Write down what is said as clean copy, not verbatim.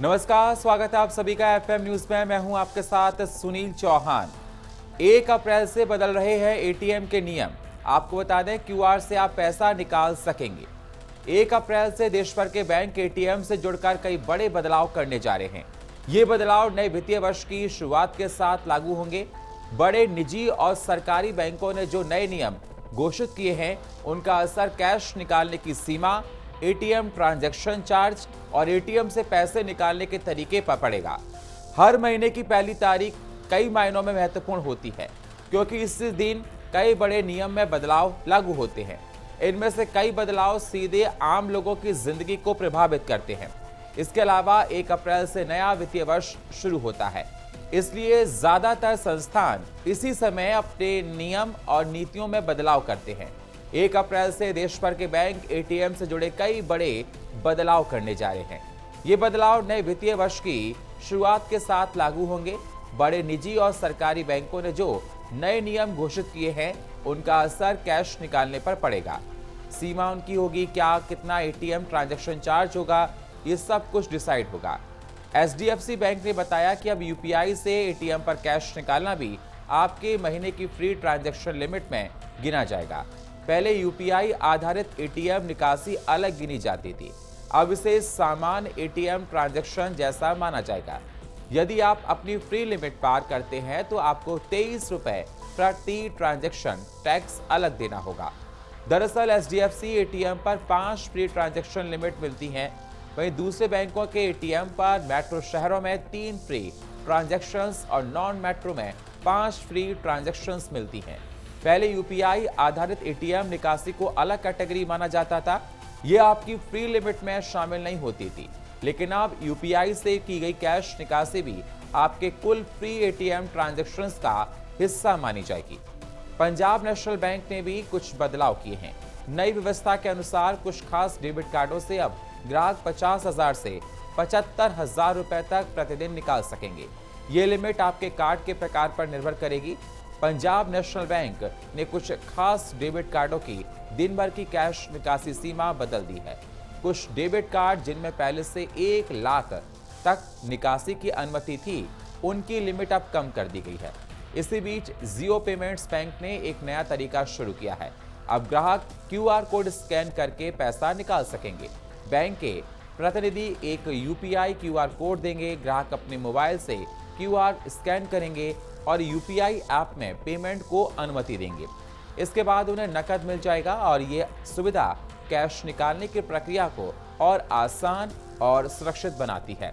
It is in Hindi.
नमस्कार, स्वागत है आप सभी का एफएम न्यूज में। मैं हूं आपके साथ सुनील चौहान। 1 अप्रैल से बदल रहे हैं एटीएम के नियम। आपको बता दें, क्यूआर से आप पैसा निकाल सकेंगे। 1 अप्रैल से देश भर के बैंक एटीएम से जुड़कर कई बड़े बदलाव करने जा रहे हैं। ये बदलाव नए वित्तीय वर्ष की शुरुआत के साथ लागू होंगे। बड़े निजी और सरकारी बैंकों ने जो नए नियम घोषित किए हैं, उनका असर कैश निकालने की सीमा, एटीएम ट्रांजैक्शन चार्ज और एटीएम से पैसे निकालने के तरीके पर पड़ेगा। हर महीने की पहली तारीख कई मायनों में महत्वपूर्ण होती है, क्योंकि इस दिन कई बड़े नियम में बदलाव लागू होते हैं। इनमें से कई बदलाव सीधे आम लोगों की जिंदगी को प्रभावित करते हैं। इसके अलावा 1 अप्रैल से नया वित्तीय वर्ष शुरू होता है, इसलिए ज्यादातर संस्थान इसी समय अपने नियम और नीतियों में बदलाव करते हैं। 1 अप्रैल से देश भर के बैंक एटीएम से जुड़े कई बड़े बदलाव करने जा रहे हैं। ये बदलाव नए वित्तीय वर्ष की शुरुआत के साथ लागू होंगे। बड़े निजी और सरकारी बैंकों ने जो नए नियम घोषित किए हैं, उनका असर कैश निकालने पर पड़ेगा। सीमा उनकी होगी, क्या कितना एटीएम ट्रांजैक्शन चार्ज होगा, ये सब कुछ डिसाइड होगा। एचडीएफसी बैंक ने बताया कि अब यूपीआई से एटीएम पर कैश निकालना भी आपके महीने की फ्री ट्रांजैक्शन लिमिट में गिना जाएगा। पहले यूपीआई आधारित एटीएम निकासी अलग गिनी जाती थी, अब इसे सामान्य एटीएम ट्रांजैक्शन जैसा माना जाएगा। यदि आप अपनी फ्री लिमिट पार करते हैं तो आपको 23 रुपए प्रति ट्रांजैक्शन टैक्स अलग देना होगा। दरअसल एचडीएफसी एटीएम पर 5 फ्री ट्रांजैक्शन लिमिट मिलती है, वहीं दूसरे बैंकों के एटीएम पर मेट्रो शहरों में 3 फ्री ट्रांजैक्शंस और नॉन मेट्रो में 5 फ्री ट्रांजैक्शंस मिलती हैं। पहले यूपीआई आधारित एटीएम निकासी को अलग कैटेगरी माना जाता था, यह आपकी फ्री लिमिट में शामिल नहीं होती थी। लेकिन अब यूपीआई से की गई कैश निकासी भी आपके कुल फ्री एटीएम ट्रांजैक्शंस का हिस्सा मानी जाएगी। पंजाब नेशनल बैंक ने भी कुछ बदलाव किए हैं। नई व्यवस्था के अनुसार कुछ खास डेबिट कार्डों से अब ग्राहक 50,000 से 75,000 रुपए तक प्रतिदिन निकाल सकेंगे। ये लिमिट आपके कार्ड के प्रकार पर निर्भर करेगी। पंजाब नेशनल बैंक ने कुछ खास डेबिट कार्डों की दिन भर की कैश निकासी सीमा बदल दी है। कुछ डेबिट कार्ड जिनमें पहले से 1 लाख तक निकासी की अनुमति थी, उनकी लिमिट अब कम कर दी गई है। इसी बीच जियो पेमेंट्स बैंक ने एक नया तरीका शुरू किया है। अब ग्राहक क्यूआर कोड स्कैन करके पैसा निकाल सकेंगे। बैंक के प्रतिनिधि एक यूपीआई क्यूआर कोड देंगे, ग्राहक अपने मोबाइल से क्यूआर स्कैन करेंगे और यूपीआई ऐप में पेमेंट को अनुमति देंगे। इसके बाद उन्हें नकद मिल जाएगा और ये सुविधा कैश निकालने की प्रक्रिया को और आसान और सुरक्षित बनाती है।